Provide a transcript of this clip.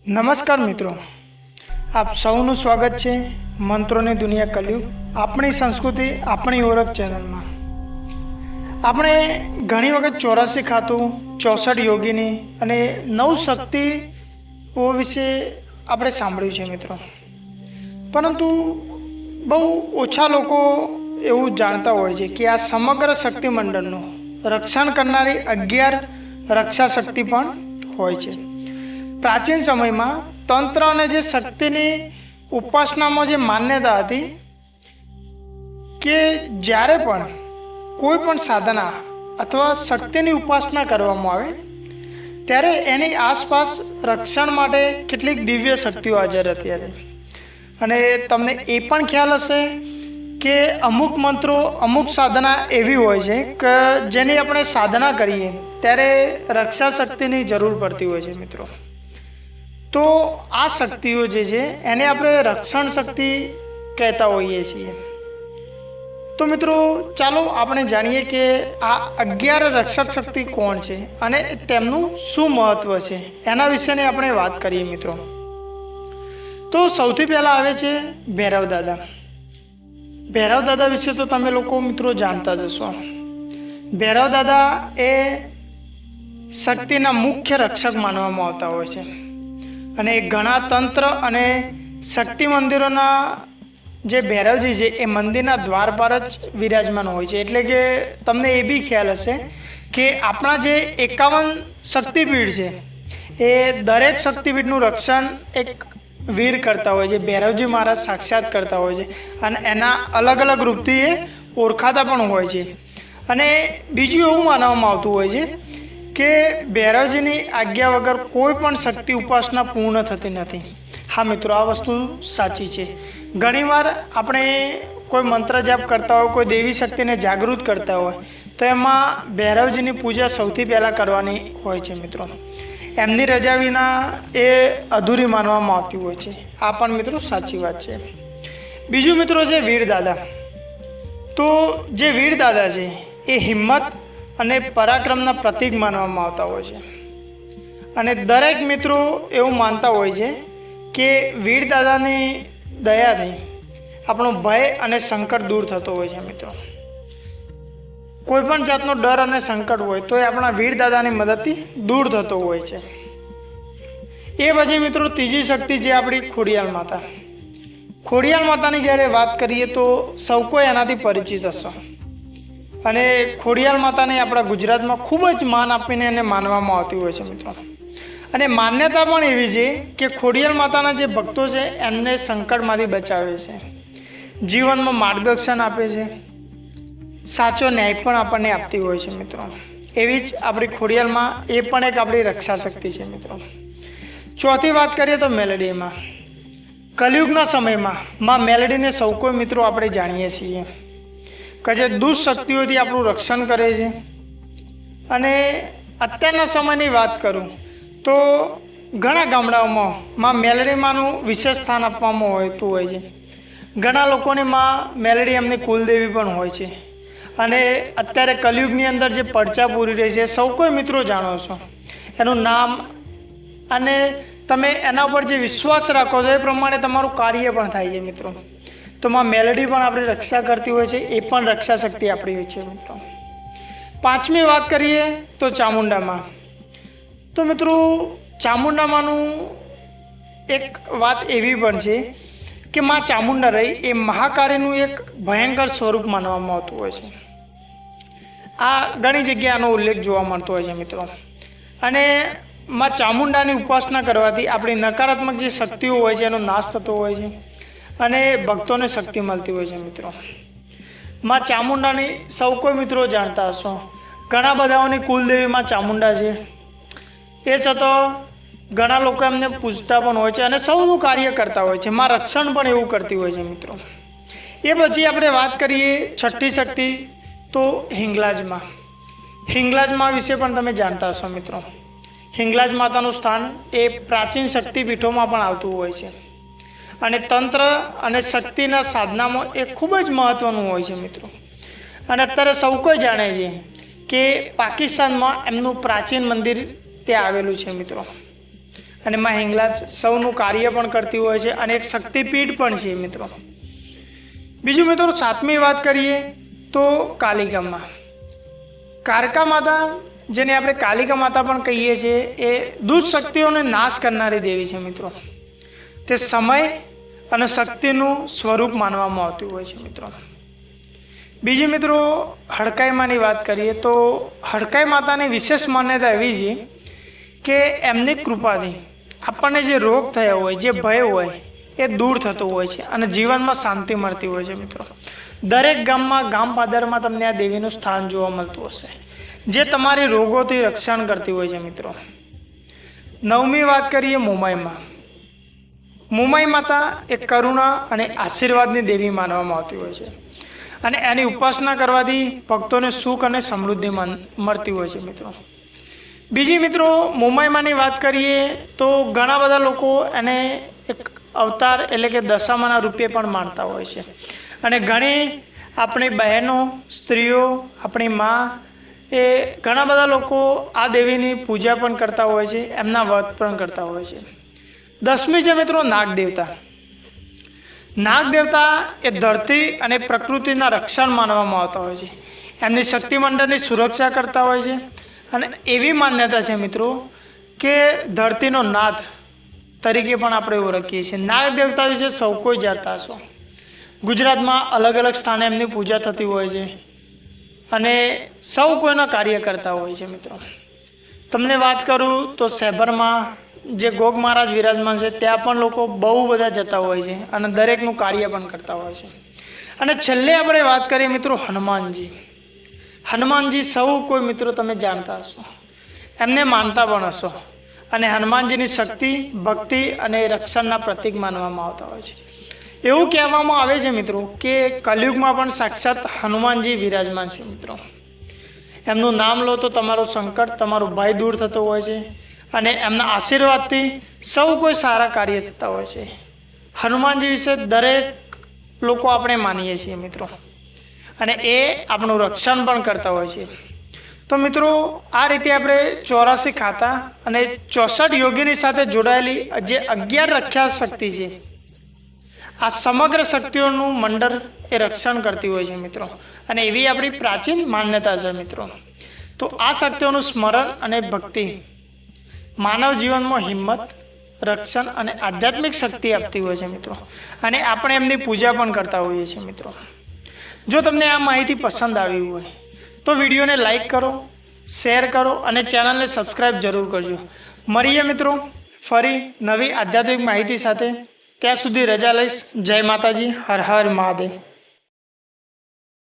નમસ્કાર મિત્રો, આપ સૌનું સ્વાગત છે મંત્રોની દુનિયા કલયુગ આપણી સંસ્કૃતિ આપણી ઓળખ ચેનલમાં। આપણે ઘણી વખત 84 ખાતું 64 યોગીની અને 9 શક્તિઓ વિશે આપણે સાંભળ્યું છે મિત્રો, પરંતુ બહુ ઓછા લોકો એવું જાણતા હોય છે કે આ સમગ્ર શક્તિ મંડળનું રક્ષણ કરનારી 11 રક્ષા શક્તિ પણ હોય છે। પ્રાચીન સમયમાં તંત્ર અને જે શક્તિની ઉપાસનામાં જે માન્યતા હતી કે જ્યારે પણ કોઈ પણ સાધના અથવા શક્તિની ઉપાસના કરવામાં આવે ત્યારે એની આસપાસ રક્ષણ માટે કેટલીક દિવ્ય શક્તિઓ હાજર હતી। અને તમને એ પણ ખ્યાલ હશે કે અમુક મંત્રો અમુક સાધના એવી હોય છે કે જેની આપણે સાધના કરીએ ત્યારે રક્ષા શક્તિની જરૂર પડતી હોય છે મિત્રો। તો આ શક્તિઓ જે છે એને આપણે રક્ષણ શક્તિ કહેતા હોઈએ છીએ। તો મિત્રો ચાલો આપણે જાણીએ કે આ 11 રક્ષક શક્તિ કોણ છે અને તેમનું શું મહત્વ છે એના વિશેની આપણે વાત કરીએ મિત્રો। તો સૌથી પહેલાં આવે છે ભૈરવ દાદા। ભૈરવ દાદા વિશે તો તમે લોકો મિત્રો જાણતા જ હશો। ભૈરવ દાદા એ શક્તિના મુખ્ય રક્ષક માનવામાં આવતા હોય છે અને ઘણા તંત્ર અને શક્તિ મંદિરોના જે ભૈરવજી છે એ મંદિરના દ્વાર પર જ વિરાજમાન હોય છે। એટલે કે તમને એ બી ખ્યાલ હશે કે આપણા જે 51 શક્તિપીઠ છે એ દરેક શક્તિપીઠનું રક્ષણ એક વીર કરતા હોય છે, ભૈરવજી મહારાજ સાક્ષાત કરતા હોય છે અને એના અલગ અલગ રૂપથી એ ઓળખાતા પણ હોય છે। અને બીજું એવું માનવામાં આવતું હોય છે કે ભૈરવજીની આજ્ઞા વગર કોઈ પણ શક્તિ ઉપાસના પૂર્ણ થતી નથી। હા મિત્રો, આ વસ્તુ સાચી છે। ઘણીવાર આપણે કોઈ મંત્ર જાપ કરતા હોય, કોઈ દેવી શક્તિને જાગૃત કરતા હોય તો એમાં ભૈરવજીની પૂજા સૌથી પહેલાં કરવાની હોય છે મિત્રો। એમની રજા વિના એ અધૂરી માનવામાં આવતી હોય છે। આ પણ મિત્રો સાચી વાત છે। બીજું મિત્રો છે વીર દાદા। તો જે વીર દાદા છે એ હિંમત અને પરાક્રમના પ્રતીક માનવામાં આવતા હોય છે અને દરેક મિત્રો એવું માનતા હોય છે કે વીર દાદાની દયાથી આપણો ભય અને સંકટ દૂર થતો હોય છે મિત્રો। કોઈ પણ જાતનો ડર અને સંકટ હોય તો એ આપણા વીર દાદાની મદદથી દૂર થતો હોય છે। એ પછી મિત્રો ત્રીજી શક્તિ છે આપણી ખોડિયાર માતા। ખોડિયાર માતાની જ્યારે વાત કરીએ તો સૌ કોઈ એનાથી પરિચિત હશો અને ખોડિયાર માતાને આપણા ગુજરાતમાં ખૂબ જ માન આપીને એને માનવામાં આવતી હોય છે મિત્રો। અને માન્યતા પણ એવી છે કે ખોડિયાર માતાના જે ભક્તો છે એમને સંકટમાંથી બચાવે છે, જીવનમાં માર્ગદર્શન આપે છે, સાચો ન્યાય પણ આપણને આપતી હોય છે મિત્રો। એવી જ આપણી ખોડિયારમાં એ પણ એક આપણી રક્ષા શક્તિ છે મિત્રો। ચોથી વાત કરીએ તો મેલડીમાં। કલયુગના સમયમાં માં મેલડીને સૌ કોઈ મિત્રો આપણે જાણીએ છીએ કે જે દુષ્શક્તિઓથી આપણું રક્ષણ કરે છે। અને અત્યારના સમયની વાત કરું તો ઘણા ગામડાઓમાં માં મેલડીમાંનું વિશેષ સ્થાન આપવામાં આવતું હોય છે। ઘણા લોકોની માં મેલડી એમની કુલદેવી પણ હોય છે અને અત્યારે કલયુગની અંદર જે પડચા પૂરી રહી છે સૌ કોઈ મિત્રો જાણો છો એનું નામ, અને તમે એના ઉપર જે વિશ્વાસ રાખો છો એ પ્રમાણે તમારું કાર્ય પણ થાય છે મિત્રો। તો માં મેલડી પણ આપણી રક્ષા કરતી હોય છે, એ પણ રક્ષા શક્તિ આપણી હોય છે મિત્રો। પાંચમી વાત કરીએ તો ચામુંડામાં। તો મિત્રો ચામુંડામાંનું એક વાત એવી પણ છે કે માં ચામુંડા રહી એ મહાકાળીનું એક ભયંકર સ્વરૂપ માનવામાં આવતું હોય છે। આ ઘણી જગ્યાનો ઉલ્લેખ જોવા મળતો હોય છે મિત્રો। અને માં ચામુંડાની ઉપાસના કરવાથી આપણી નકારાત્મક જે શક્તિઓ હોય છે એનો નાશ થતો હોય છે અને ભક્તોને શક્તિ મળતી હોય છે મિત્રો। માં ચામુંડાની સૌ કોઈ મિત્રો જાણતા હશો, ઘણા બધાઓની કુલદેવી માં ચામુંડા છે। એ છતાં ઘણા લોકો એમને પૂજતા પણ હોય છે અને સૌનું કાર્ય કરતા હોય છે। માં રક્ષણ પણ એવું કરતી હોય છે મિત્રો। એ પછી આપણે વાત કરીએ છઠ્ઠી શક્તિ તો હિંગલાજમાં। હિંગલાજમાં વિશે પણ તમે જાણતા હશો મિત્રો। હિંગલાજ માતાનું સ્થાન એ પ્રાચીન શક્તિપીઠોમાં પણ આવતું હોય છે અને તંત્ર અને શક્તિના સાધનામાં એ ખૂબ જ મહત્વનું હોય છે મિત્રો। અને અત્યારે સૌ કોઈ જાણે છે કે પાકિસ્તાનમાં એમનું પ્રાચીન મંદિર ત્યાં આવેલું છે મિત્રો। અને માં હિંગલાજ સૌનું કાર્ય પણ કરતી હોય છે અને એક શક્તિપીઠ પણ છે મિત્રો. બીજું મિત્રો 7મી વાત કરીએ તો કાલિકા માં. કારકા માતા, જેને આપણે કાલિકા માતા પણ કહીએ છીએ, એ દુષ્ટ શક્તિઓને નાશ કરનારી દેવી છે મિત્રો. તે સમય અને શક્તિનું સ્વરૂપ માનવામાં આવતું હોય છે મિત્રો. બીજી મિત્રો હડકાઈ માની વાત કરીએ તો હડકાઈ માતાની વિશેષ માન્યતા એવી છે કે એમની કૃપાથી આપણને જે રોગ થયા હોય, જે ભય હોય, એ દૂર થતો હોય છે અને જીવનમાં શાંતિ મળતી હોય છે મિત્રો. દરેક ગામમાં, ગામ પાદરમાં તમને આ દેવીનું સ્થાન જોવા મળતું હશે, જે તમારી રોગોથી રક્ષણ કરતી હોય છે મિત્રો. 9મી વાત કરીએ મોમાઈમાં. મોમાઈ માતા એ કરુણા અને આશીર્વાદની દેવી માનવામાં આવતી હોય છે અને એની ઉપાસના કરવાથી ભક્તોને સુખ અને સમૃદ્ધિ મળતી હોય છે મિત્રો. બીજી મિત્રો મોમાઈમાની વાત કરીએ તો ઘણા બધા લોકો એને એક અવતાર એટલે કે દશામાના રૂપે પણ માનતા હોય છે અને ઘણી આપણી બહેનો, સ્ત્રીઓ, આપણી મા, એ ઘણા બધા લોકો આ દેવીની પૂજા પણ કરતા હોય છે, એમના વ્રત પણ કરતા હોય છે. 10મી છે મિત્રો નાગ દેવતા. નાગ દેવતા એ ધરતી અને પ્રકૃતિના રક્ષણ માનવામાં આવતા હોય છે. એમની શક્તિ મંડળની સુરક્ષા કરતા હોય છે અને એવી માન્યતા છે મિત્રો કે ધરતીનો નાથ તરીકે પણ આપણે ઓળખીએ છીએ. નાગ દેવતા વિશે સૌ કોઈ જાણતા હશો. ગુજરાતમાં અલગ અલગ સ્થાને એમની પૂજા થતી હોય છે અને સૌ કોઈના કાર્ય કરતા હોય છે મિત્રો. તમને વાત કરું તો શેભરમાં જે ગોગ મહારાજ વિરાજમાન છે, ત્યાં પણ લોકો બહુ બધા જતા હોય છે અને દરેકનું કાર્ય પણ કરતા હોય છે. અને છેલ્લે આપણે વાત કરીએ મિત્રો હનુમાનજી. હનુમાનજી સૌ કોઈ મિત્રો તમે જાણતા હશો, એમને માનતા પણ હશો અને હનુમાનજીની શક્તિ, ભક્તિ અને રક્ષણના પ્રતીક માનવામાં આવતા હોય છે. એવું કહેવામાં આવે છે મિત્રો કે કલયુગમાં પણ સાક્ષાત હનુમાનજી વિરાજમાન છે મિત્રો. એમનું નામ લો તો તમારું સંકટ, તમારો ભય દૂર થતો હોય છે અને એમના આશીર્વાદથી સૌ કોઈ સારા કાર્ય થતા હોય છે. હનુમાનજી વિશે દરેક લોકો આપણે માનીએ છીએ મિત્રો અને એ આપણું રક્ષણ પણ કરતા હોય છે. તો મિત્રો આ રીતે આપણે 84 ખાતા અને 64 યોગીની સાથે જોડાયેલી જે 11 રખ્યા શક્તિ છે, આ સમગ્ર શક્તિઓનું મંડળ એ રક્ષણ કરતી હોય છે મિત્રો અને એવી આપણી પ્રાચીન માન્યતા છે મિત્રો. તો આ શક્તિઓનું સ્મરણ અને ભક્તિ માનવ જીવનમાં હિંમત, રક્ષણ અને આધ્યાત્મિક શક્તિ આપતી હોય છે મિત્રો અને આપણે એમની પૂજા પણ કરતા હોઈએ છીએ મિત્રો. જો તમને આ માહિતી પસંદ આવી હોય તો વિડીયોને લાઈક કરો, શેર કરો અને ચેનલને સબસ્ક્રાઈબ જરૂર કરજો. મળીએ મિત્રો ફરી નવી આધ્યાત્મિક માહિતી સાથે. ત્યાં સુધી રજા લઈશ. જય માતાજી. હર હર મહાદેવ.